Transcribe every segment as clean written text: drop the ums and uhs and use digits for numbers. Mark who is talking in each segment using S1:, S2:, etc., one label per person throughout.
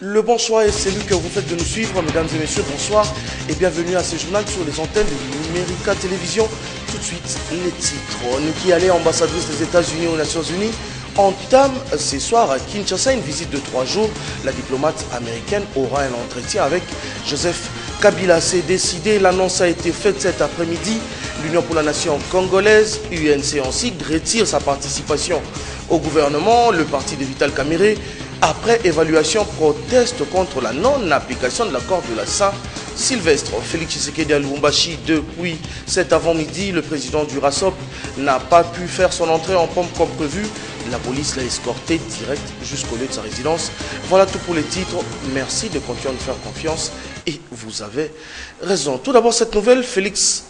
S1: Le bonsoir est celui que vous faites de nous suivre, mesdames et messieurs, bonsoir et bienvenue à ce journal sur les antennes de Numérica Télévision. Tout de suite, les titres. Nikki Haley, ambassadrice des États-Unis aux Nations Unies, entame ce soir à Kinshasa une visite de 3 jours. La diplomate américaine aura un entretien avec Joseph Kabila. C'est décidé, l'annonce a été faite cet après-midi. L'Union pour la Nation congolaise, UNC en sigle, retire sa participation au gouvernement. Le parti de Vital Kamerhe, après évaluation, proteste contre la non-application de l'accord de la Saint-Sylvestre. Félix Tshisekedi à Lubumbashi depuis cet avant-midi. Le président du RASOP n'a pas pu faire son entrée en pompe comme prévu. La police l'a escorté direct jusqu'au lieu de sa résidence. Voilà tout pour les titres. Merci de continuer à nous faire confiance et vous avez raison. Tout d'abord, cette nouvelle, Félix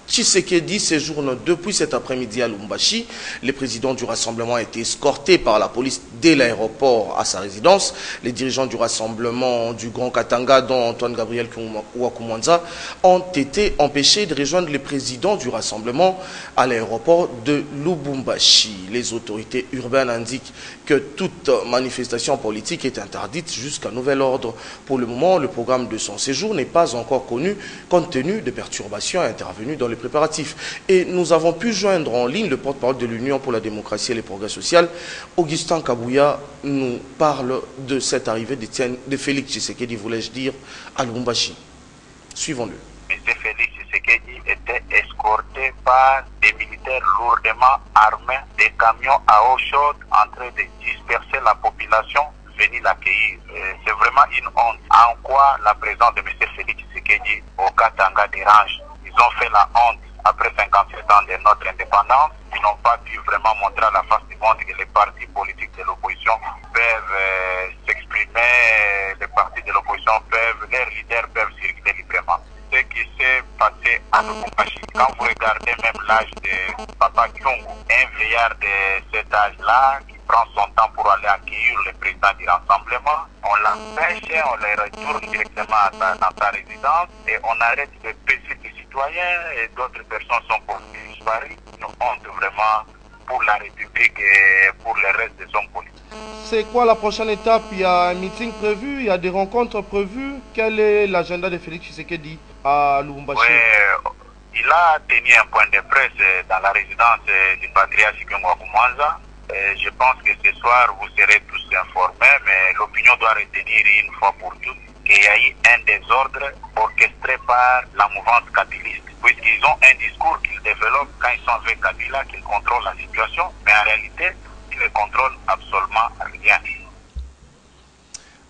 S1: Tshisekedi séjourne depuis cet après-midi à Lubumbashi. Le président du rassemblement a été escorté par la police dès l'aéroport à sa résidence. Les dirigeants du rassemblement du Grand Katanga, dont Antoine Gabriel Ouakumwanza, ont été empêchés de rejoindre le président du rassemblement à l'aéroport de Lubumbashi. Les autorités urbaines indiquent que toute manifestation politique est interdite jusqu'à nouvel ordre. Pour le moment, le programme de son séjour n'est pas encore connu compte tenu de perturbations intervenues dans les préparatifs. Et nous avons pu joindre en ligne le porte-parole de l'Union pour la démocratie et les progrès sociaux. Augustin Kabouya nous parle de cette arrivée de Félix Tshisekedi, voulais-je dire, à Lubumbashi. Suivons-le.
S2: M. Félix Tshisekedi était escorté par des militaires lourdement armés, des camions à eau chaude en train de disperser la population venir l'accueillir. C'est vraiment une honte. En quoi la présence de M. Félix Tshisekedi au Katanga dérange? Ils ont fait la honte après 57 ans de notre indépendance. Ils n'ont pas pu vraiment montrer à la face du monde que les partis politiques de l'opposition peuvent s'exprimer, les partis de l'opposition peuvent, leurs leaders peuvent circuler librement. Ce qui s'est passé à Lubumbashi, quand vous regardez même l'âge de Papa Kyungu, un vieillard de cet âge-là qui prend son temps pour aller accueillir le président du rassemblement, on l'empêche, on le retourne directement dans sa résidence et on arrête de pécher des citoyens et d'autres personnes sont poursuivies. Une honte vraiment pour la République et pour le reste des hommes politiques.
S1: C'est quoi la prochaine étape? Il y a un meeting prévu, il y a des rencontres prévues. Quel est l'agenda de Félix Tshisekedi à Lubumbashi?
S2: Oui, il a tenu un point de presse dans la résidence du patriarche Ouakumwanza. Je pense que ce soir, vous serez tous informés, mais l'opinion doit retenir une fois pour toutes qu'il y a eu un désordre orchestré par la mouvance kabiliste, puisqu'ils ont un discours qu'ils développent quand ils sont avec Kabila, qu'ils contrôlent la situation, mais en réalité, ils ne contrôlent absolument rien.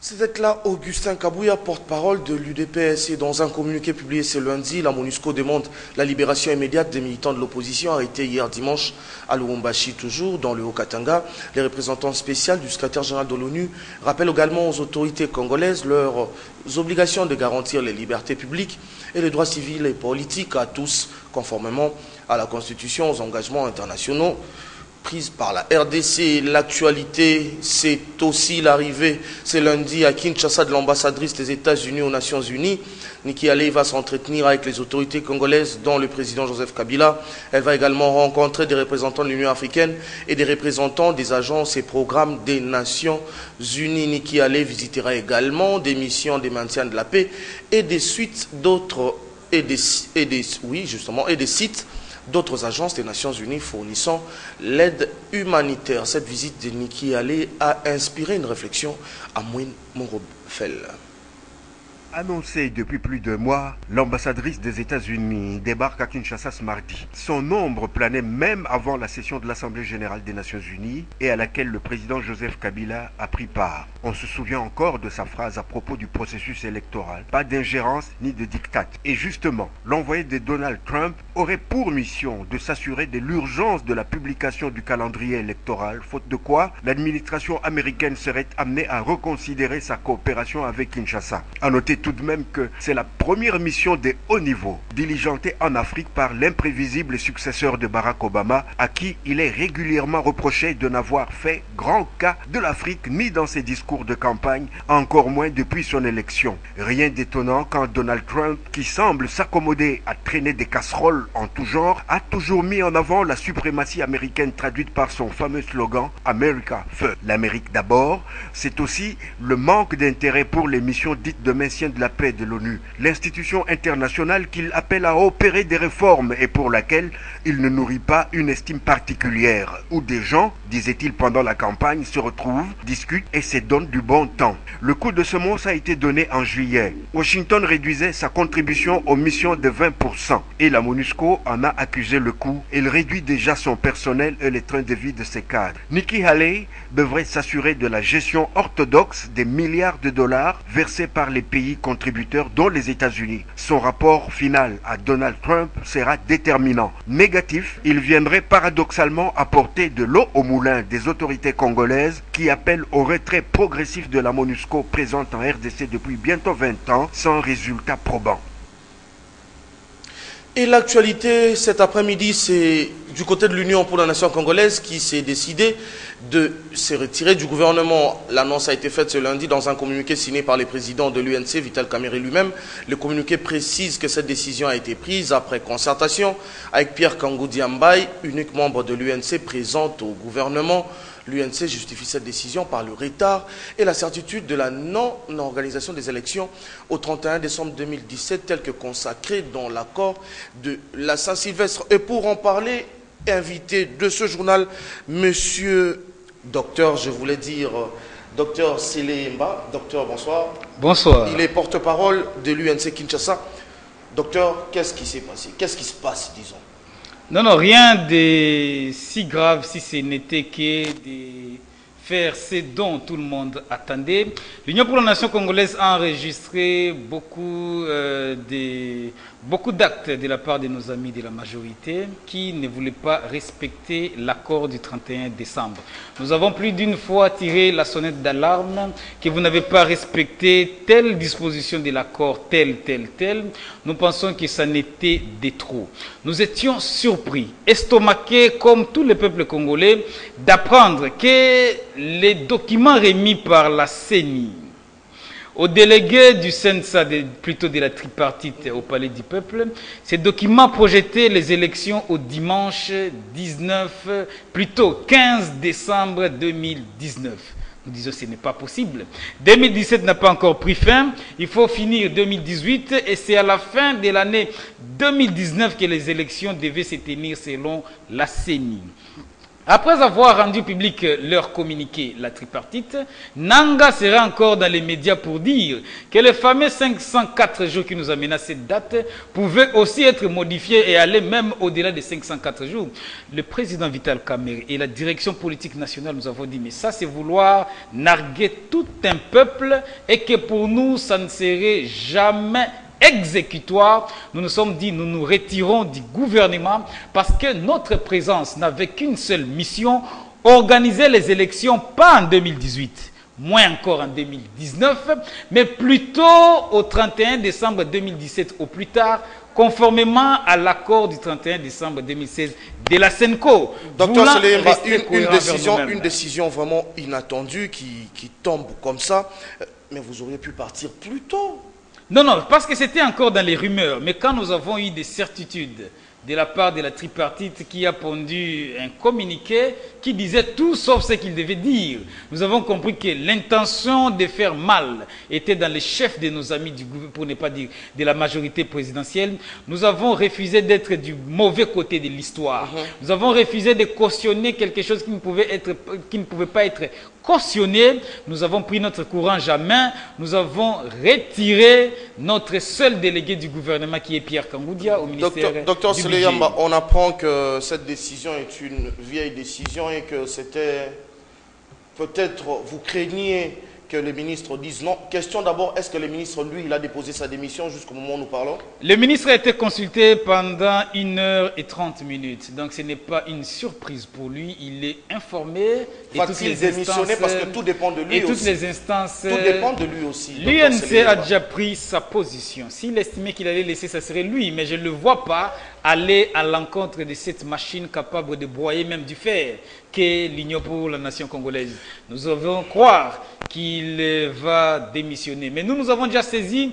S1: C'était là Augustin Kabouya, porte-parole de l'UDPS. Et dans un communiqué publié ce lundi, la MONUSCO demande la libération immédiate des militants de l'opposition arrêtés hier dimanche à Lubumbashi, toujours dans le Haut-Katanga. Les représentants spéciaux du secrétaire général de l'ONU rappellent également aux autorités congolaises leurs obligations de garantir les libertés publiques et les droits civils et politiques à tous, conformément à la Constitution, aux engagements internationaux prise par la RDC. L'actualité, c'est aussi l'arrivée ce lundi à Kinshasa de l'ambassadrice des États-Unis aux Nations Unies. Nikki Haley va s'entretenir avec les autorités congolaises, dont le président Joseph Kabila. Elle va également rencontrer des représentants de l'Union africaine et des représentants des agences et programmes des Nations Unies. Nikki Haley visitera également des missions de maintien de la paix et des suites d'autres et des sites d'autres agences des Nations Unies fournissant l'aide humanitaire. Cette visite de Nikki Haley a inspiré une réflexion à Mouine Morofel.
S3: Annoncée depuis plus de mois, l'ambassadrice des États-Unis débarque à Kinshasa ce mardi. Son nombre planait même avant la session de l'Assemblée générale des Nations Unies et à laquelle le président Joseph Kabila a pris part. On se souvient encore de sa phrase à propos du processus électoral. Pas d'ingérence ni de diktat. Et justement, l'envoyé de Donald Trump aurait pour mission de s'assurer de l'urgence de la publication du calendrier électoral, faute de quoi l'administration américaine serait amenée à reconsidérer sa coopération avec Kinshasa. À noter tout de même que c'est la première mission de haut niveau diligentée en Afrique par l'imprévisible successeur de Barack Obama, à qui il est régulièrement reproché de n'avoir fait grand cas de l'Afrique ni dans ses discours de campagne, encore moins depuis son élection. Rien d'étonnant quand Donald Trump, qui semble s'accommoder à traîner des casseroles trolls en tout genre, a toujours mis en avant la suprématie américaine traduite par son fameux slogan « America First ». L'Amérique d'abord, c'est aussi le manque d'intérêt pour les missions dites de maintien de la paix de l'ONU, l'institution internationale qu'il appelle à opérer des réformes et pour laquelle il ne nourrit pas une estime particulière, où des gens, disait-il pendant la campagne, se retrouvent, discutent et se donnent du bon temps. Le coup de semonce a été donné en juillet. Washington réduisait sa contribution aux missions de 20% et la MONUSCO en a accusé le coup. Il réduit déjà son personnel et les trains de vie de ses cadres. Nikki Haley devrait s'assurer de la gestion orthodoxe des milliards de dollars versés par les pays contributeurs dont les États-Unis. Son rapport final à Donald Trump sera déterminant. Négatif, il viendrait paradoxalement apporter de l'eau au moulin des autorités congolaises qui appellent au retrait progressif de la MONUSCO présente en RDC depuis bientôt 20 ans sans résultat probant.
S1: Et l'actualité cet après-midi, c'est du côté de l'Union pour la nation congolaise qui s'est décidé de se retirer du gouvernement. L'annonce a été faite ce lundi dans un communiqué signé par le président de l'UNC, Vital Kamerhe lui-même. Le communiqué précise que cette décision a été prise après concertation avec Pierre Kangou Diambaye, unique membre de l'UNC présente au gouvernement. L'UNC justifie cette décision par le retard et la certitude de la non-organisation des élections au 31 décembre 2017, tel que consacré dans l'accord de la Saint-Sylvestre. Et pour en parler, invité de ce journal, monsieur docteur, je voulais dire, docteur Sélé Mba. Docteur, bonsoir.
S4: Bonsoir.
S1: Il est porte-parole de l'UNC Kinshasa. Docteur, qu'est-ce qui s'est passé? Qu'est-ce qui se passe, disons?
S4: Non, rien de si grave si ce n'était que de faire ce dont tout le monde attendait. L'Union pour la nation congolaise a enregistré beaucoup d'actes de la part de nos amis de la majorité qui ne voulaient pas respecter l'accord du 31 décembre. Nous avons plus d'une fois tiré la sonnette d'alarme que vous n'avez pas respecté telle disposition de l'accord, telle. Nous pensons que ça n'était de trop. Nous étions surpris, estomaqués comme tous les peuples congolais, d'apprendre que les documents remis par la CENI au délégué du CENSA, plutôt de la tripartite au Palais du Peuple, ces documents projetaient les élections au dimanche 15 décembre 2019. Nous disons que ce n'est pas possible. 2017 n'a pas encore pris fin. Il faut finir 2018 et c'est à la fin de l'année 2019 que les élections devaient se tenir selon la CENI. Après avoir rendu public leur communiqué, la tripartite, Nanga sera encore dans les médias pour dire que les fameux 504 jours qui nous amènent à cette date pouvaient aussi être modifiés et aller même au-delà des 504 jours. Le président Vital Kamerhe et la direction politique nationale nous avons dit, mais ça c'est vouloir narguer tout un peuple et que pour nous ça ne serait jamais exécutoire. Nous nous sommes dit, nous nous retirons du gouvernement parce que notre présence n'avait qu'une seule mission, organiser les élections, pas en 2018, moins encore en 2019, mais plutôt au 31 décembre 2017 au plus tard, conformément à l'accord du 31 décembre 2016 de la SENCO.
S1: Docteur Soleimba, une décision vraiment inattendue qui tombe comme ça, mais vous auriez pu partir plus tôt.
S4: Non, parce que c'était encore dans les rumeurs. Mais quand nous avons eu des certitudes de la part de la tripartite qui a pondu un communiqué qui disait tout sauf ce qu'il devait dire, nous avons compris que l'intention de faire mal était dans les chefs de nos amis du gouvernement, pour ne pas dire de la majorité présidentielle. Nous avons refusé d'être du mauvais côté de l'histoire. Nous avons refusé de cautionner quelque chose qui ne pouvait pas être cautionné. Nous avons pris notre courage à main. Nous avons retiré notre seul délégué du gouvernement qui est Pierre Kangoudia au ministère
S1: Docteur
S4: du
S1: Soleimba,
S4: budget.
S1: on apprend que cette décision est une vieille décision et que c'était peut-être vous craigniez que les ministres disent non. Question d'abord, est-ce que le ministre, lui, il a déposé sa démission jusqu'au moment où nous parlons?
S4: Le ministre a été consulté pendant 1h30. Donc ce n'est pas une surprise pour lui. Il est informé.
S1: Va-t-il démissionner parce que tout dépend de lui
S4: et
S1: aussi.
S4: toutes les instances.
S1: Tout dépend de lui aussi.
S4: L'UNC a déjà pris sa position. S'il estimait qu'il allait laisser, ça serait lui. Mais je ne le vois pas aller à l'encontre de cette machine capable de broyer même du fer qu'est l'Union pour la nation congolaise. Nous devons croire qu'il va démissionner. Mais nous avons déjà saisi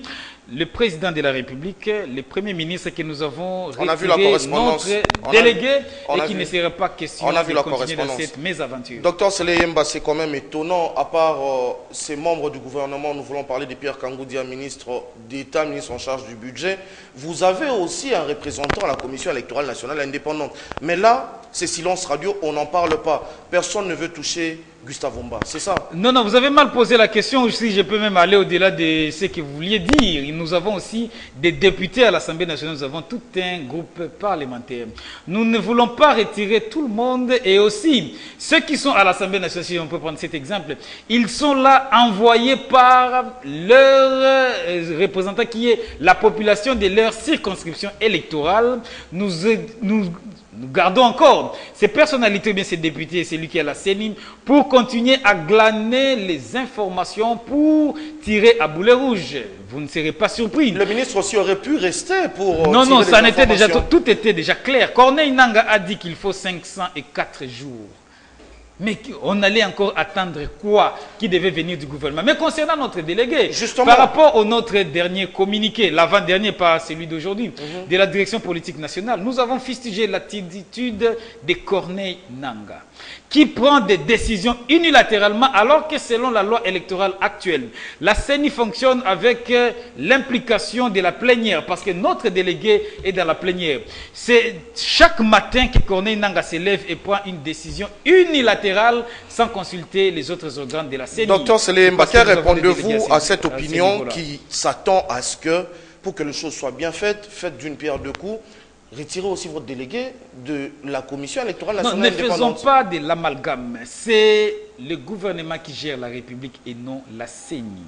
S4: le président de la République, le premier ministre que nous avons
S1: On a vu la
S4: retiré
S1: correspondance.
S4: notre délégué
S1: on a
S4: et qui
S1: vu.
S4: ne serait pas question
S1: On a vu
S4: de
S1: la
S4: continuer dans
S1: correspondance.
S4: cette mésaventure.
S1: Docteur Sele Yemba, c'est quand même étonnant, à part ces membres du gouvernement, nous voulons parler de Pierre Kangoudia, ministre d'État, ministre en charge du budget. Vous avez aussi un représentant à la Commission électorale nationale indépendante. Mais là, c'est silence radio, on n'en parle pas. Personne ne veut toucher Gustave Omba, c'est ça?
S4: Non, non, vous avez mal posé la question. Si je peux même aller au-delà de ce que vous vouliez dire. Nous avons aussi des députés à l'Assemblée nationale, nous avons tout un groupe parlementaire. Nous ne voulons pas retirer tout le monde et aussi ceux qui sont à l'Assemblée nationale, si on peut prendre cet exemple, ils sont là envoyés par leur représentant qui est la population de leur circonscription électorale. Nous gardons encore ces personnalités, bien ces députés, celui qui est à la CENI, pour continuer à glaner les informations pour tirer à boulet rouge. Vous ne serez pas surpris.
S1: Le ministre aussi aurait pu rester pour
S4: non,
S1: tirer
S4: non,
S1: des
S4: ça n'était déjà,
S1: informations.
S4: tout était déjà clair. Corneille Nangaa a dit qu'il faut 504 jours. Mais on allait encore attendre quoi qui devait venir du gouvernement. Mais concernant notre délégué,
S1: Justement.
S4: par rapport au notre dernier communiqué, l'avant-dernier, pas celui d'aujourd'hui, de la direction politique nationale, nous avons fustigé l'attitude de Corneille Nangaa, qui prend des décisions unilatéralement alors que selon la loi électorale actuelle, la CENI fonctionne avec l'implication de la plénière parce que notre délégué est dans la plénière. C'est chaque matin que Corneille Nangaa se lève et prend une décision unilatérale sans consulter les autres organes de la CENI.
S1: Docteur Sele Yemba,
S4: Parce que nous avons des
S1: répondez-vous
S4: délégués
S1: à cette
S4: ce
S1: opinion
S4: niveau-là.
S1: qui s'attend à ce que, pour que les choses soient bien faites, faites d'une pierre deux coups, retirez aussi votre délégué de la Commission électorale
S4: Non,
S1: nationale
S4: ne faisons
S1: indépendante.
S4: pas de l'amalgame. C'est le gouvernement qui gère la République et non la CENI.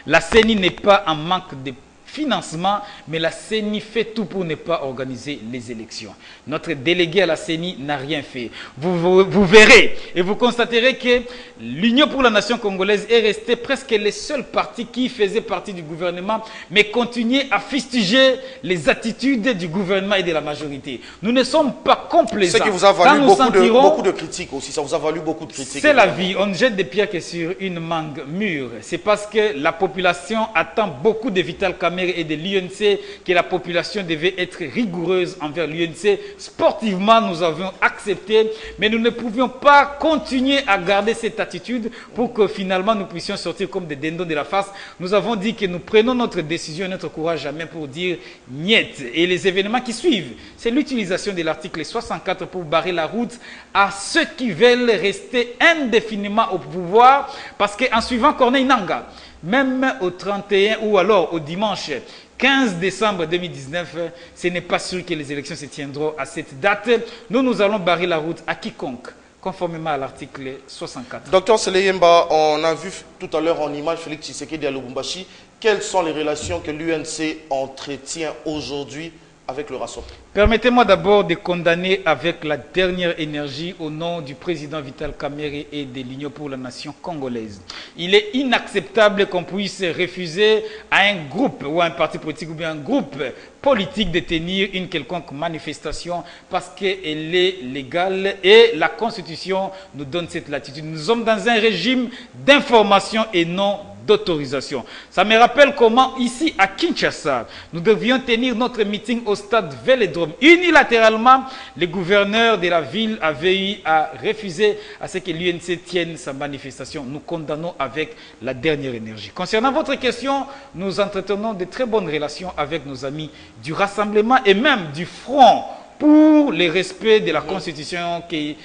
S4: La CENI n'est pas en manque de financement, mais la CENI fait tout pour ne pas organiser les élections. Notre délégué à la CENI n'a rien fait. Vous verrez et vous constaterez que l'Union pour la nation congolaise est restée presque les seuls partis qui faisaient partie du gouvernement, mais continuaient à fustiger les attitudes du gouvernement et de la majorité. Nous ne sommes pas complaisants.
S1: Ce qui vous a
S4: Quand
S1: valu
S4: nous
S1: beaucoup de critiques aussi. Ça vous a valu beaucoup de critiques.
S4: c'est la vie. On ne jette des pierres que sur une mangue mûre. C'est parce que la population attend beaucoup de Vital Kamerhe et de l'UNC que la population devait être rigoureuse envers l'UNC. Sportivement, nous avions accepté, mais nous ne pouvions pas continuer à garder cette attitude pour que finalement nous puissions sortir comme des dindons de la face. Nous avons dit que nous prenons notre décision et notre courage à main pour dire niet. Et les événements qui suivent, c'est l'utilisation de l'article 64 pour barrer la route à ceux qui veulent rester indéfiniment au pouvoir, parce qu'en suivant Corneille Nangaa, même au 31 ou alors au dimanche 15 décembre 2019, ce n'est pas sûr que les élections se tiendront à cette date. Nous allons barrer la route à quiconque, conformément à l'article 64.
S1: Docteur Sele Yemba, on a vu tout à l'heure en image Félix Tshisekedi à Lubumbashi. Quelles sont les relations que l'UNC entretient aujourd'hui avec le RASOP?
S4: Permettez-moi d'abord de condamner avec la dernière énergie au nom du président Vital Kamerhe et de l'Union pour la nation congolaise. Il est inacceptable qu'on puisse refuser à un groupe ou à un parti politique ou bien un groupe politique de tenir une quelconque manifestation parce qu'elle est légale et la Constitution nous donne cette latitude. Nous sommes dans un régime d'information et non d'autorisation. Ça me rappelle comment ici à Kinshasa, nous devions tenir notre meeting au stade Vélodrome. Unilatéralement, le gouverneur de la ville avait eu à refuser à ce que l'UNC tienne sa manifestation. Nous condamnons avec la dernière énergie. Concernant votre question, nous entretenons de très bonnes relations avec nos amis du Rassemblement et même du Front pour le respect de la Constitution qui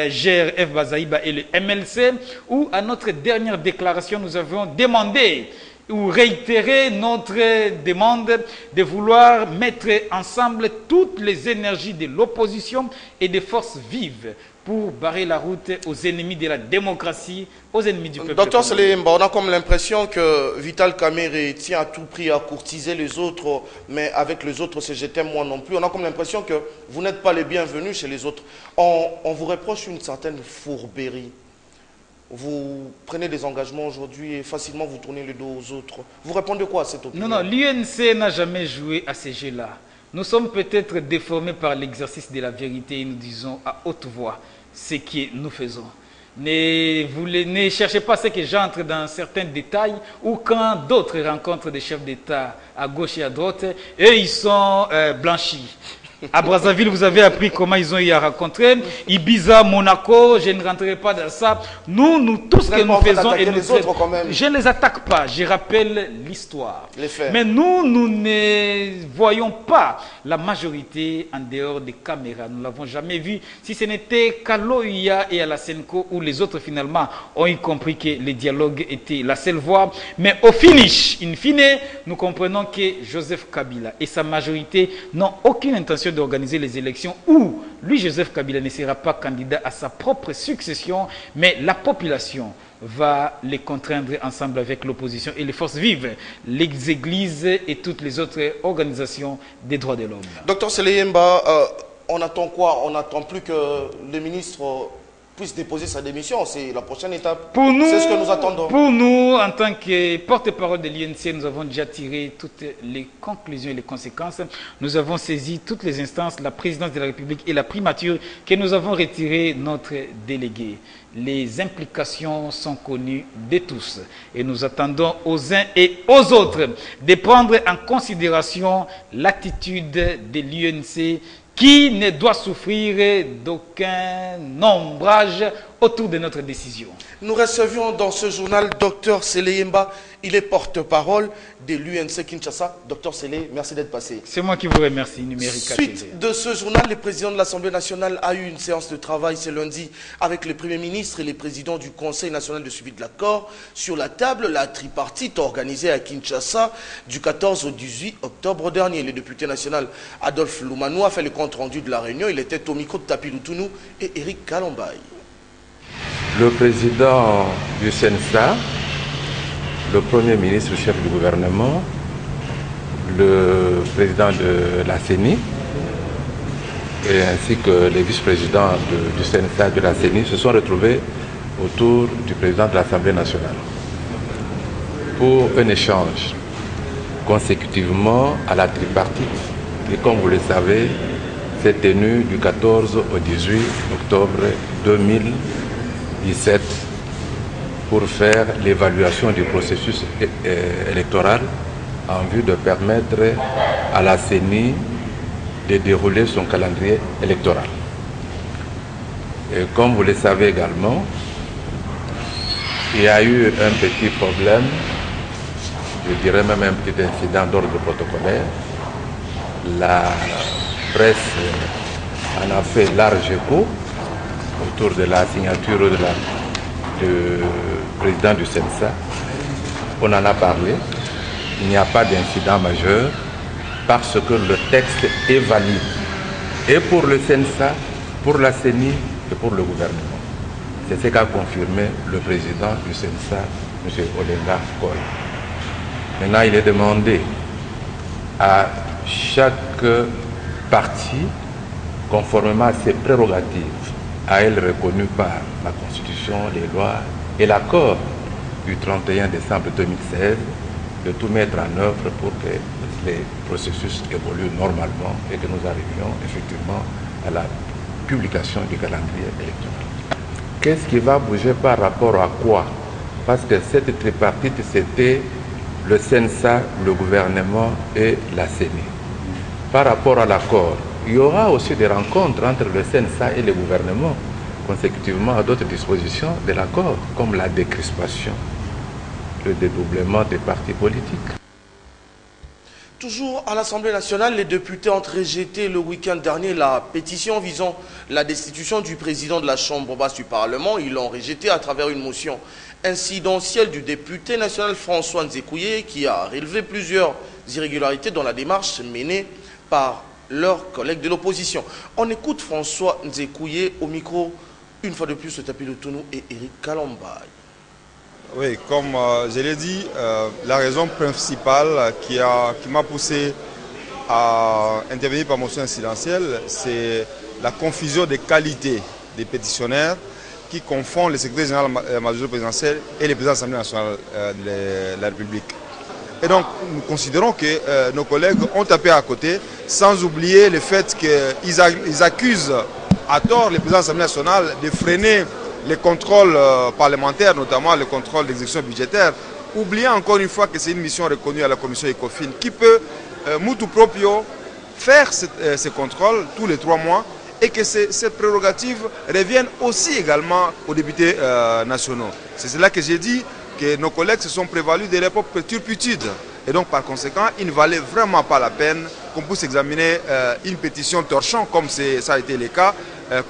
S4: gère F. Bazaïba et le MLC, où à notre dernière déclaration, nous avons demandé ou réitéré notre demande de vouloir mettre ensemble toutes les énergies de l'opposition et des forces vives pour barrer la route aux ennemis de la démocratie, aux ennemis du peuple.
S1: Docteur Sele Yemba, on a comme l'impression que Vital Kamerhe tient à tout prix à courtiser les autres, mais avec les autres, c'est je t'aime moi non plus. On a comme l'impression que vous n'êtes pas les bienvenus chez les autres. On vous reproche une certaine fourberie. Vous prenez des engagements aujourd'hui et facilement vous tournez le dos aux autres. Vous répondez quoi à cette opinion?
S4: Non, non, l'UNC n'a jamais joué à ces jeux-là. Nous sommes peut-être déformés par l'exercice de la vérité et nous disons à haute voix ce que nous faisons. Ne cherchez pas ce que j'entre dans certains détails ou quand d'autres rencontrent des chefs d'État à gauche et à droite, eux ils sont blanchis. À Brazzaville, vous avez appris comment ils ont eu à rencontrer. Ibiza, Monaco, je ne rentrerai pas dans ça. Nous, tout ce que nous faisons, et nous je ne les attaque pas, je rappelle l'histoire. Mais nous ne voyons pas la majorité en dehors des caméras. Nous ne l'avons jamais vu. Si ce n'était qu'à l'OIA et à la Senco, où les autres finalement ont eu compris que les dialogues étaient la seule voie. Mais au finish, in fine, nous comprenons que Joseph Kabila et sa majorité n'ont aucune intention d'organiser les élections où lui, Joseph Kabila, ne sera pas candidat à sa propre succession, mais la population va les contraindre ensemble avec l'opposition et les forces vives, les églises et toutes les autres organisations des droits de l'homme.
S1: Docteur Seleyemba, on attend quoi? On n'attend plus que le ministre puisse déposer sa démission. C'est la prochaine étape. C'est ce que nous attendons.
S4: Pour nous, en tant que porte-parole de l'UNC, nous avons déjà tiré toutes les conclusions et les conséquences. Nous avons saisi toutes les instances, la présidence de la République et la primature, que nous avons retiré notre délégué. Les implications sont connues de tous et nous attendons aux uns et aux autres de prendre en considération l'attitude de l'UNC qui ne doit souffrir d'aucun ombrage autour de notre décision.
S1: Nous recevions dans ce journal Dr Seleyemba, il est porte-parole de l'UNC Kinshasa. Dr Seley, merci d'être passé.
S4: C'est moi qui vous remercie, Numérica TV.
S1: Suite de ce journal, le président de l'Assemblée nationale a eu une séance de travail ce lundi avec le Premier ministre et les présidents du Conseil national de suivi de l'accord. Sur la table, la tripartite organisée à Kinshasa du 14 au 18 octobre dernier. Le député national Adolphe Loumanou a fait le compte rendu de la réunion. Il était au micro de Tapi Loutounou et Eric Kalombaye.
S5: Le président du CNSA, le Premier ministre, chef du gouvernement, le président de la CENI, et ainsi que les vice-présidents du CNSA de la CENI se sont retrouvés autour du président de l'Assemblée nationale pour un échange consécutivement à la tripartite qui, comme vous le savez, s'est tenue du 14 au 18 octobre 2017 pour faire l'évaluation du processus électoral en vue de permettre à la CENI de dérouler son calendrier électoral. Et comme vous le savez également, il y a eu un petit problème, je dirais même un petit incident d'ordre protocolaire. La presse en a fait large écho autour de la signature du président du CNSA. On en a parlé. Il n'y a pas d'incident majeur parce que le texte est valide et pour le CNSA, pour la CENI et pour le gouvernement. C'est ce qu'a confirmé le président du CNSA, M. Olenga Koy. Maintenant, il est demandé à chaque partie, conformément à ses prérogatives, à elle reconnues par la Constitution, les lois et l'accord du 31 décembre 2016, de tout mettre en œuvre pour que les processus évoluent normalement et que nous arrivions effectivement à la publication du calendrier électoral. Qu'est-ce qui va bouger par rapport à quoi? Parce que cette tripartite, c'était le CNSA, le gouvernement et la CENI. Par rapport à l'accord, il y aura aussi des rencontres entre le CNSA et le gouvernement, consécutivement à d'autres dispositions de l'accord, comme la décrispation, le dédoublement des partis politiques.
S1: Toujours à l'Assemblée nationale, les députés ont rejeté le week-end dernier la pétition visant la destitution du président de la Chambre basse du Parlement. Ils l'ont rejeté à travers une motion incidentielle du député national François Nzekouye qui a relevé plusieurs irrégularités dans la démarche menée par leurs collègues de l'opposition. On écoute François Nzekouye au micro, une fois de plus, de Tapi Loutounou et Eric Kalombaye.
S6: Oui, comme je l'ai dit, la raison principale qui m'a poussé à intervenir par motion incidentielle, c'est la confusion des qualités des pétitionnaires qui confondent le secrétaire général de la majorité présidentielle et le président de l'Assemblée nationale de la République. Et donc, nous considérons que nos collègues ont tapé à côté, sans oublier le fait qu'ils accusent à tort le président de l'Assemblée nationale de freiner les contrôles parlementaires, notamment les contrôles d'exécution budgétaire, oubliant encore une fois que c'est une mission reconnue à la commission ECOFIN qui peut, mutu proprio, faire ces contrôles tous les 3 mois et que ces prérogatives reviennent aussi également aux députés nationaux. C'est cela que j'ai dit, que nos collègues se sont prévalus de l'époque turpitude. Et donc par conséquent, il ne valait vraiment pas la peine qu'on puisse examiner une pétition torchon, comme ça a été le cas,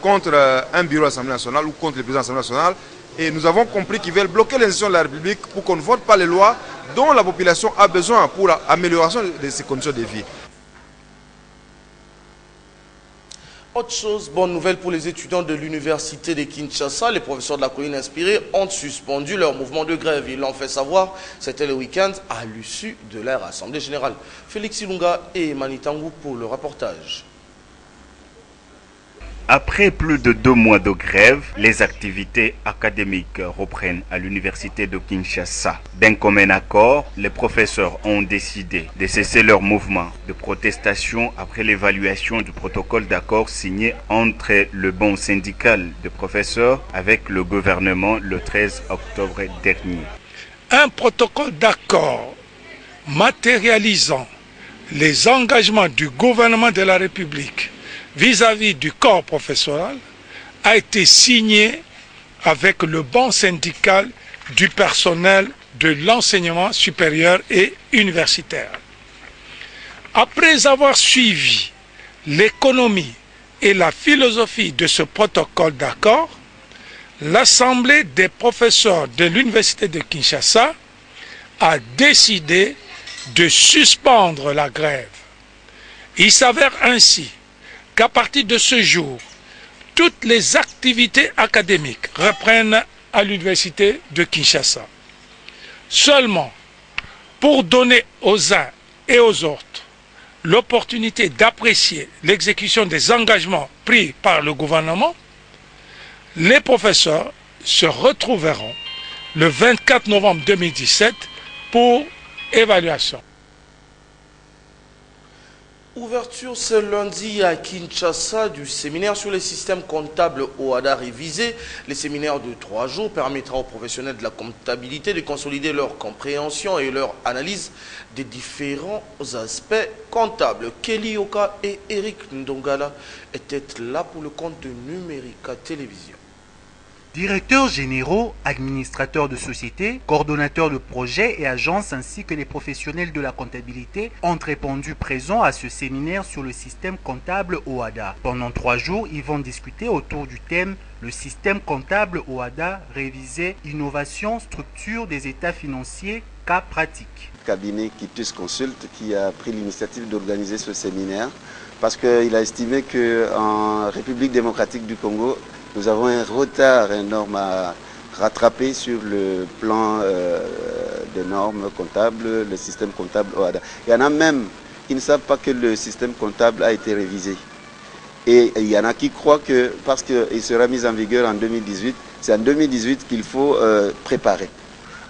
S6: contre un bureau de l'Assemblée nationale ou contre le président de l'Assemblée nationale. Et nous avons compris qu'ils veulent bloquer les institutions de la République pour qu'on ne vote pas les lois dont la population a besoin pour l'amélioration de ses conditions de vie.
S1: Autre chose, bonne nouvelle pour les étudiants de l'université de Kinshasa. Les professeurs de la colline inspirée ont suspendu leur mouvement de grève. Ils l'ont fait savoir, c'était le week-end à l'issue de leur assemblée générale. Félix Ilunga et Manitangou pour le reportage.
S7: Après plus de 2 mois de grève, les activités académiques reprennent à l'université de Kinshasa. D'un commun accord, les professeurs ont décidé de cesser leur mouvement de protestation après l'évaluation du protocole d'accord signé entre le bon syndical de professeurs avec le gouvernement le 13 octobre dernier.
S8: Un protocole d'accord matérialisant les engagements du gouvernement de la République vis-à-vis du corps professoral a été signé avec le banc syndical du personnel de l'enseignement supérieur et universitaire. Après avoir suivi l'économie et la philosophie de ce protocole d'accord, l'Assemblée des professeurs de l'université de Kinshasa a décidé de suspendre la grève. Il s'avère ainsi qu'à partir de ce jour, toutes les activités académiques reprennent à l'université de Kinshasa. Seulement, pour donner aux uns et aux autres l'opportunité d'apprécier l'exécution des engagements pris par le gouvernement, les professeurs se retrouveront le 24 novembre 2017 pour évaluation.
S1: Ouverture ce lundi à Kinshasa du séminaire sur les systèmes comptables OHADA révisé. Le séminaire de 3 jours permettra aux professionnels de la comptabilité de consolider leur compréhension et leur analyse des différents aspects comptables. Kelly Oka et Eric Ndongala étaient là pour le compte de Numérica Télévision.
S9: Directeurs généraux, administrateurs de sociétés, coordonnateurs de projets et agences ainsi que les professionnels de la comptabilité ont répondu présents à ce séminaire sur le système comptable OHADA. Pendant 3 jours, ils vont discuter autour du thème le système comptable OHADA révisé, innovation, structure des états financiers, cas pratiques.
S10: Cabinet Kitus Consult qui a pris l'initiative d'organiser ce séminaire parce qu'il a estimé qu'en République démocratique du Congo, nous avons un retard énorme à rattraper sur le plan des normes comptables, le système comptable OHADA. Il y en a même qui ne savent pas que le système comptable a été révisé. Et il y en a qui croient que parce qu'il sera mis en vigueur en 2018, c'est en 2018 qu'il faut préparer.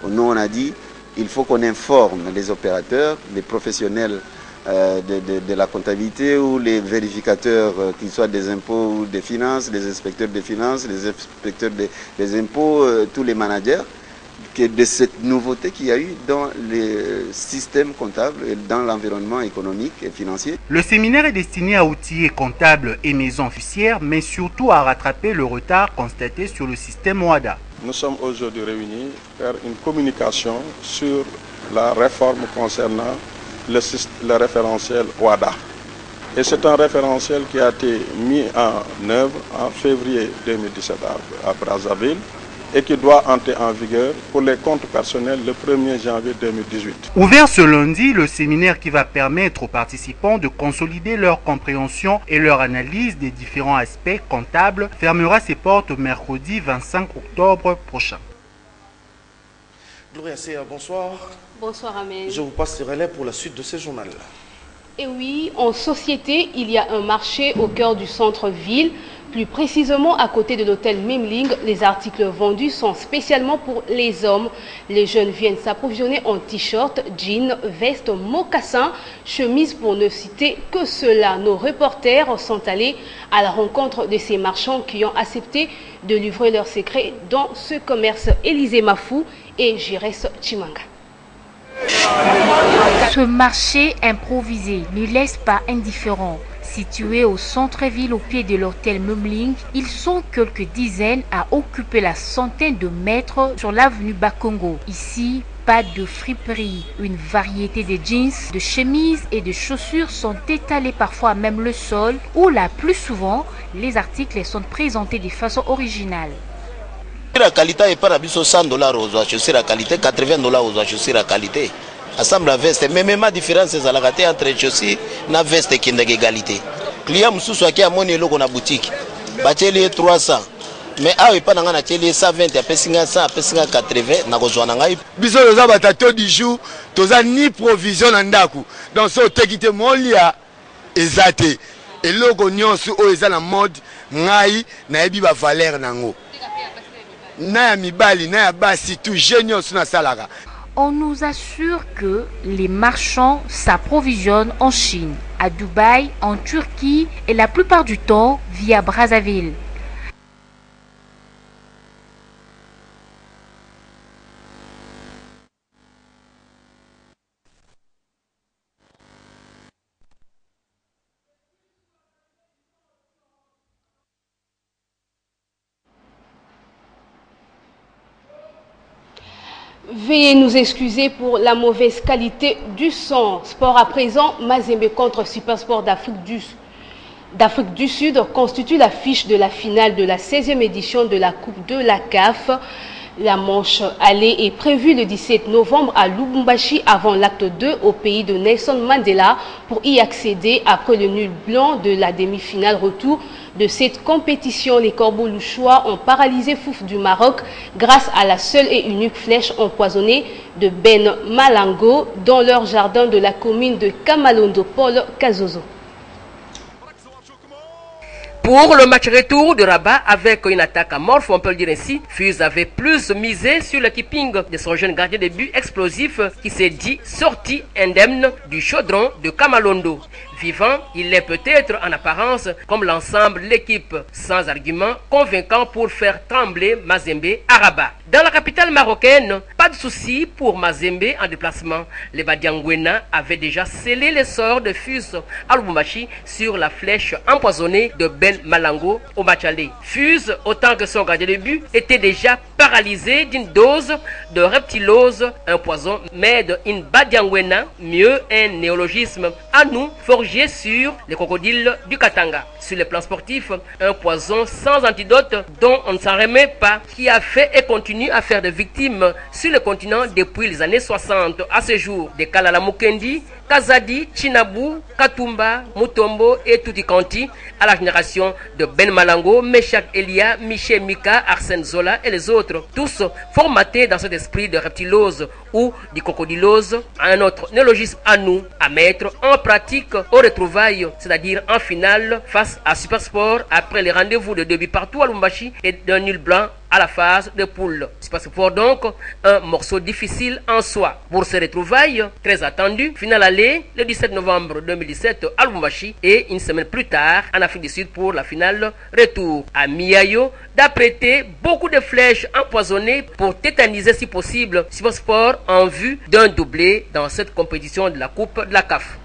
S10: Nous, on a dit il faut qu'on informe les opérateurs, les professionnels de la comptabilité ou les vérificateurs, qu'ils soient des impôts ou des finances, les inspecteurs des finances, les inspecteurs des impôts, tous les managers, de cette nouveauté qu'il y a eu dans les systèmes comptables et dans l'environnement économique et financier.
S9: Le séminaire est destiné à outiller comptables et maisons fiduciaires, mais surtout à rattraper le retard constaté sur le système OHADA.
S11: Nous sommes aujourd'hui réunis pour faire une communication sur la réforme concernant le référentiel OHADA. Et c'est un référentiel qui a été mis en œuvre en février 2017 à Brazzaville et qui doit entrer en vigueur pour les comptes personnels le 1er janvier 2018.
S9: Ouvert ce lundi, le séminaire qui va permettre aux participants de consolider leur compréhension et leur analyse des différents aspects comptables fermera ses portes mercredi 25 octobre prochain.
S1: Gloria Sea, bonsoir.
S12: Bonsoir Amen.
S1: Je vous passe le relais pour la suite de ce journal.
S12: Et oui, en société, il y a un marché au cœur du centre-ville. Plus précisément, à côté de l'hôtel Memling, les articles vendus sont spécialement pour les hommes. Les jeunes viennent s'approvisionner en t-shirt, jeans, vestes, mocassins, chemises pour ne citer que cela. Nos reporters sont allés à la rencontre de ces marchands qui ont accepté de livrer leurs secrets dans ce commerce. Élisée Mafou et Jires Chimanga.
S13: Ce marché improvisé ne laisse pas indifférent. Situé au centre-ville au pied de l'hôtel Memling, ils sont quelques dizaines à occuper la centaine de mètres sur l'avenue Bakongo. Ici, pas de friperie. Une variété de jeans, de chemises et de chaussures sont étalés parfois même le sol, où la plus souvent, les articles sont présentés de façon originale.
S14: La qualité est pas à 100 $ aux chaussures, la qualité 80 $ aux chaussures, la qualité. Ensemble la veste, mais même la différence c'est la qualité entre chaussures et veste qui est d'égalité. Client mususu qui a mon elo na boutique, bacheli 300. Mais ah oui pas na ngana cheli 120 après 500 après 580 na kozwa na ngai.
S15: Biso toza batato du jour, toza ni provision na ndaku. Donc so tekite molia ezate. Eloko nyonso o eza na mode ngai na yebi ba valeur nango. Na ya mibali na ya basi tout génial sur na salaka.
S13: On nous assure que les marchands s'approvisionnent en Chine, à Dubaï, en Turquie et la plupart du temps via Brazzaville.
S12: Veuillez nous excuser pour la mauvaise qualité du son. Sport à présent, Mazembe contre Supersport d'Afrique du Sud constitue l'affiche de la finale de la 16e édition de la Coupe de la CAF. La manche aller est prévue le 17 novembre à Lubumbashi avant l'acte 2 au pays de Nelson Mandela pour y accéder après le nul blanc de la demi-finale retour de cette compétition. Les Corbeaux louchois ont paralysé Fouf du Maroc grâce à la seule et unique flèche empoisonnée de Ben Malango dans leur jardin de la commune de Kamalondo. Paul Kazozo.
S16: Pour le match retour de Rabat, avec une attaque amorphe, on peut le dire ainsi, Fuse avait plus misé sur le keeping de son jeune gardien de but explosif qui s'est dit sorti indemne du chaudron de Kamalondo. Vivant, il est peut-être en apparence comme l'ensemble de l'équipe, sans argument convaincant pour faire trembler Mazembe à Rabat. Dans la capitale marocaine, pas de souci pour Mazembe en déplacement. Les Badiangwena avaient déjà scellé les sorts de Fuse à Lubumbashi sur la flèche empoisonnée de Ben Malango au match aller. Fuse, autant que son gardien de but, était déjà paralysé d'une dose de reptilose, un poison made in Badiangwena, mieux un néologisme à nous forgé sur les crocodiles du Katanga. Sur le plan sportif, un poison sans antidote dont on ne s'en remet pas, qui a fait et continue à faire des victimes sur le continent depuis les années 60 à ce jour. Des Kalala Mukendi, Kazadi, Chinabu, Katumba, Mutombo et Tutikanti à la génération de Ben Malango, Meshak Elia, Michel Mika, Arsène Zola et les autres, tous formatés dans cet esprit de reptilose ou de crocodilose, un autre néologisme à nous à mettre en pratique au retrouvailles, c'est-à-dire en finale face à Supersport après les rendez-vous de 2 buts partout à Lubumbashi et d'un nul blanc à la phase de poule. Supersport donc, un morceau difficile en soi. Pour ces retrouvailles, très attendu, finale aller le 17 novembre 2017 à Lubumbashi et une semaine plus tard en Afrique du Sud pour la finale retour. À Miayo, d'apprêter beaucoup de flèches empoisonnées pour tétaniser si possible Supersport en vue d'un doublé dans cette compétition de la Coupe de la CAF.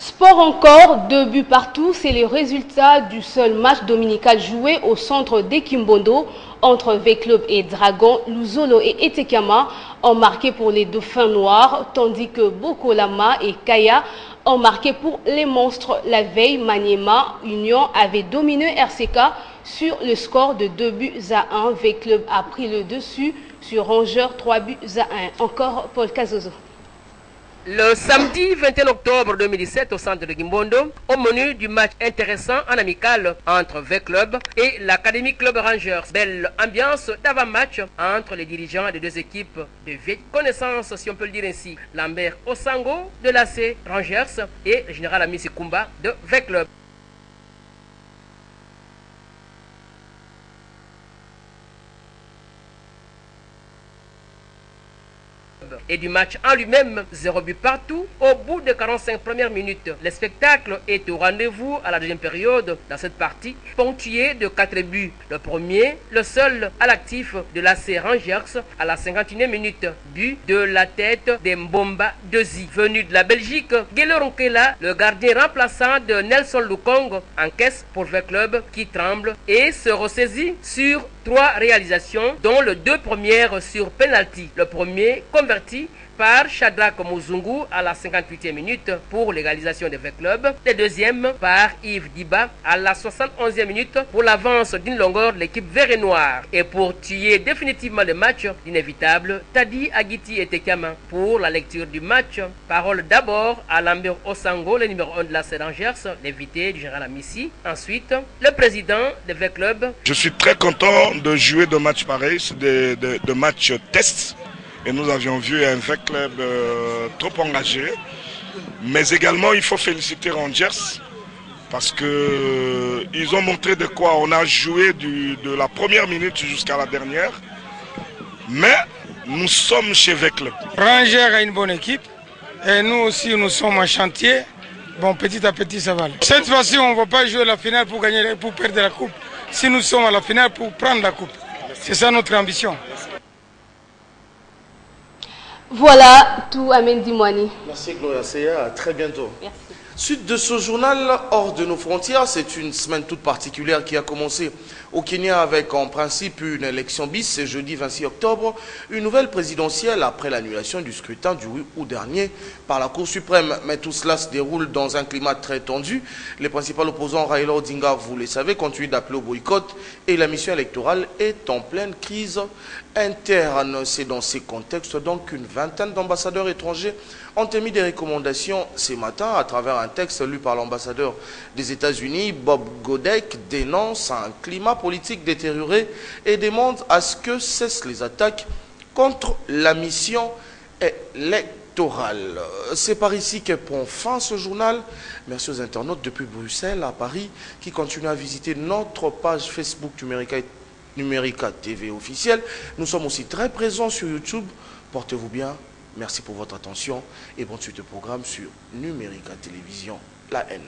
S12: Sport encore, 2 buts partout, c'est le résultat du seul match dominical joué au centre d'Ekimbondo entre V-Club et Dragon. Luzolo et Etekama ont marqué pour les Dauphins noirs, tandis que Bokolama et Kaya ont marqué pour les monstres. La veille, Maniema Union avait dominé RCK sur le score de 2 buts à 1. V-Club a pris le dessus sur Rangers 3 buts à 1. Encore Paul Kazozo.
S16: Le samedi 21 octobre 2017 au centre de Gimbondo, au menu du match intéressant en amical entre V-Club et l'Académie Club Rangers. Belle ambiance d'avant-match entre les dirigeants des deux équipes de vieille connaissance, si on peut le dire ainsi. Lambert Osango de l'AC Rangers et le général Amissi Kumba de V-Club. Et du match en lui-même, 0 but partout. Au bout de 45 premières minutes, le spectacle est au rendez-vous à la deuxième période dans cette partie, ponctuée de 4 buts. Le premier, le seul à l'actif de l'AC Rangers à la 51e minute. But de la tête d'Mbomba Dezi. Venu de la Belgique, Guelo Ronkela, le gardien remplaçant de Nelson Lukong, encaisse pour le club qui tremble et se ressaisit sur 3 réalisations, dont les 2 premières sur penalty. Le premier converti par Shadrach Muzungu à la 58e minute pour l'égalisation des V-Club. Le deuxième par Yves Diba à la 71e minute pour l'avance d'une longueur de l'équipe vert et noir. Et pour tuer définitivement le match, l'inévitable Tadi Agiti et Tekama pour la lecture du match. Parole d'abord à Lambert Osango, le numéro 1 de la Rangers, l'invité du général Amissi. Ensuite, le président des V-Club.
S17: Je suis très content de jouer de matchs pareils, de matchs tests. Et nous avions vu un V-Club trop engagé. Mais également, il faut féliciter Rangers parce qu'ils ont montré de quoi on a joué de la première minute jusqu'à la dernière. Mais nous sommes chez V-Club.
S18: Rangers a une bonne équipe et nous aussi, nous sommes en chantier. Bon, petit à petit, ça va aller. Cette fois-ci, on ne va pas jouer la finale pour gagner, pour perdre la coupe. Si nous sommes à la finale pour prendre la coupe. C'est ça notre ambition.
S12: Voilà tout, Amen Dimouani.
S1: Merci Gloria Seya, à très bientôt.
S12: Merci.
S1: Suite de ce journal, hors de nos frontières, c'est une semaine toute particulière qui a commencé au Kenya avec en principe une élection bis, c'est jeudi 26 octobre, une nouvelle présidentielle après l'annulation du scrutin du 8 août dernier par la Cour suprême. Mais tout cela se déroule dans un climat très tendu. Les principaux opposants, Raila Odinga, vous le savez, continuent d'appeler au boycott et la mission électorale est en pleine crise interne. C'est dans ces contextes donc qu'une vingtaine d'ambassadeurs étrangers ont émis des recommandations ce matin à travers un texte lu par l'ambassadeur des États-Unis, Bob Godek, dénonce un climat politique détérioré et demande à ce que cessent les attaques contre la mission électorale. C'est par ici que prend fin ce journal. Merci aux internautes depuis Bruxelles à Paris qui continuent à visiter notre page Facebook Numérica TV officielle. Nous sommes aussi très présents sur YouTube. Portez-vous bien. Merci pour votre attention et bonne suite de programme sur Numérica Télévision, la haine.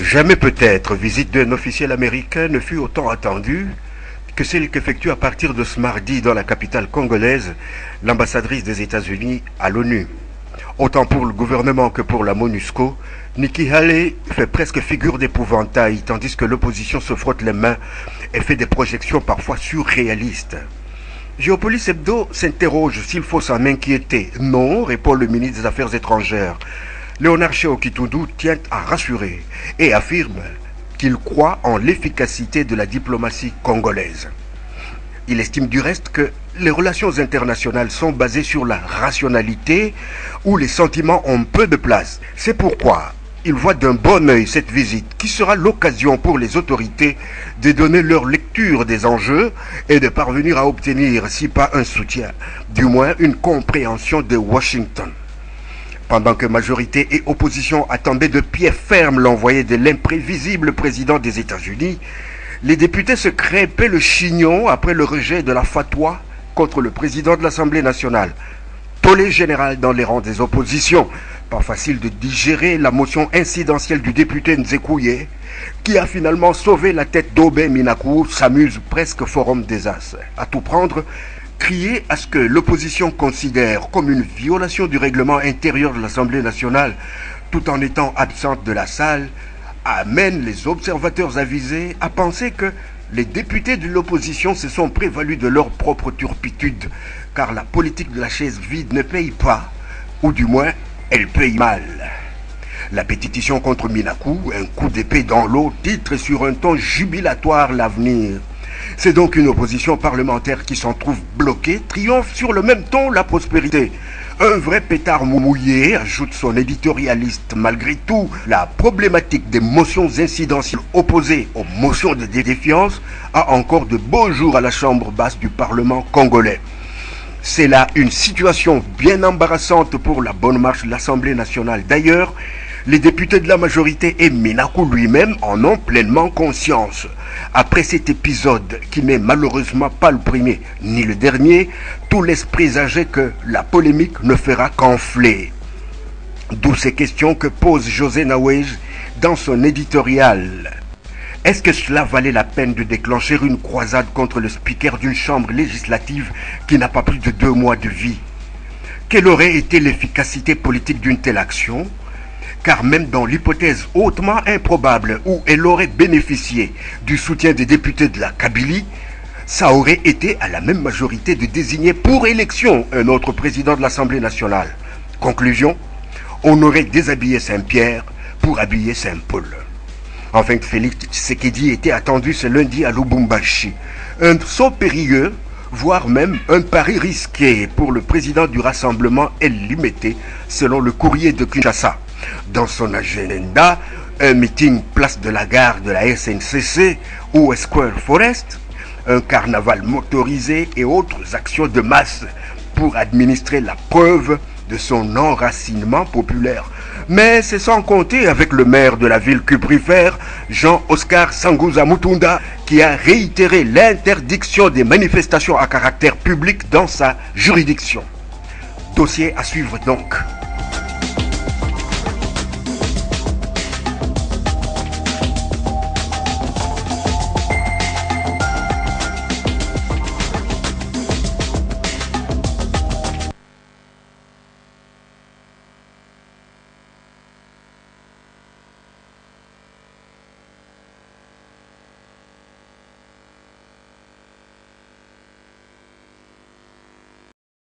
S3: Jamais peut-être visite d'un officiel américain ne fut autant attendue que celle qu'effectue à partir de ce mardi dans la capitale congolaise l'ambassadrice des États-Unis à l'ONU. Autant pour le gouvernement que pour la MONUSCO, Nikki Haley fait presque figure d'épouvantail tandis que l'opposition se frotte les mains et fait des projections parfois surréalistes. Géopolis Hebdo s'interroge s'il faut s'en inquiéter. Non, répond le ministre des Affaires étrangères. Léonard Chéo Kitundou tient à rassurer et affirme qu'il croit en l'efficacité de la diplomatie congolaise. Il estime du reste que les relations internationales sont basées sur la rationalité où les sentiments ont peu de place. C'est pourquoi il voit d'un bon œil cette visite qui sera l'occasion pour les autorités de donner leur lecture des enjeux et de parvenir à obtenir, si pas un soutien, du moins une compréhension de Washington. Pendant que majorité et opposition attendaient de pied ferme l'envoyé de l'imprévisible président des États-Unis, les députés se crêpaient le chignon après le rejet de la fatwa contre le président de l'Assemblée nationale. Tollé général dans les rangs des oppositions. Pas facile de digérer la motion incidentielle du député Nzekouye, qui a finalement sauvé la tête d'Aubé Minakou, s'amuse presque forum des As. À tout prendre, crier à ce que l'opposition considère comme une violation du règlement intérieur de l'Assemblée nationale, tout en étant absente de la salle, amène les observateurs avisés à penser que les députés de l'opposition se sont prévalus de leur propre turpitude, car la politique de la chaise vide ne paye pas, ou du moins, elle paye mal. La pétition contre Minakou, un coup d'épée dans l'eau, titre sur un ton jubilatoire l'avenir. C'est donc une opposition parlementaire qui s'en trouve bloquée, triomphe sur le même ton la prospérité. Un vrai pétard mouillé, ajoute son éditorialiste. Malgré tout, la problématique des motions incidentielles opposées aux motions de défiance a encore de beaux jours à la chambre basse du Parlement congolais. C'est là une situation bien embarrassante pour la bonne marche de l'Assemblée nationale. D'ailleurs, les députés de la majorité et Minakou lui-même en ont pleinement conscience. Après cet épisode, qui n'est malheureusement pas le premier ni le dernier, tout laisse présager que la polémique ne fera qu'enfler. D'où ces questions que pose José Nawej dans son éditorial. Est-ce que cela valait la peine de déclencher une croisade contre le speaker d'une chambre législative qui n'a pas plus de 2 mois de vie? Quelle aurait été l'efficacité politique d'une telle action? Car même dans l'hypothèse hautement improbable où elle aurait bénéficié du soutien des députés de la Kabylie, ça aurait été à la même majorité de désigner pour élection un autre président de l'Assemblée nationale. Conclusion, on aurait déshabillé Saint-Pierre pour habiller Saint-Paul. Enfin, Félix Tshisekedi était attendu ce lundi à Lubumbashi. Un saut périlleux, voire même un pari risqué pour le président du Rassemblement El Limité, selon le courrier de Kinshasa. Dans son agenda, un meeting place de la gare de la SNCC ou Square Forest, un carnaval motorisé et autres actions de masse pour administrer la preuve de son enracinement populaire. Mais c'est sans compter avec le maire de la ville cuprifère, Jean-Oscar Sanguza Mutunda, qui a réitéré l'interdiction des manifestations à caractère public dans sa juridiction. Dossier à suivre donc.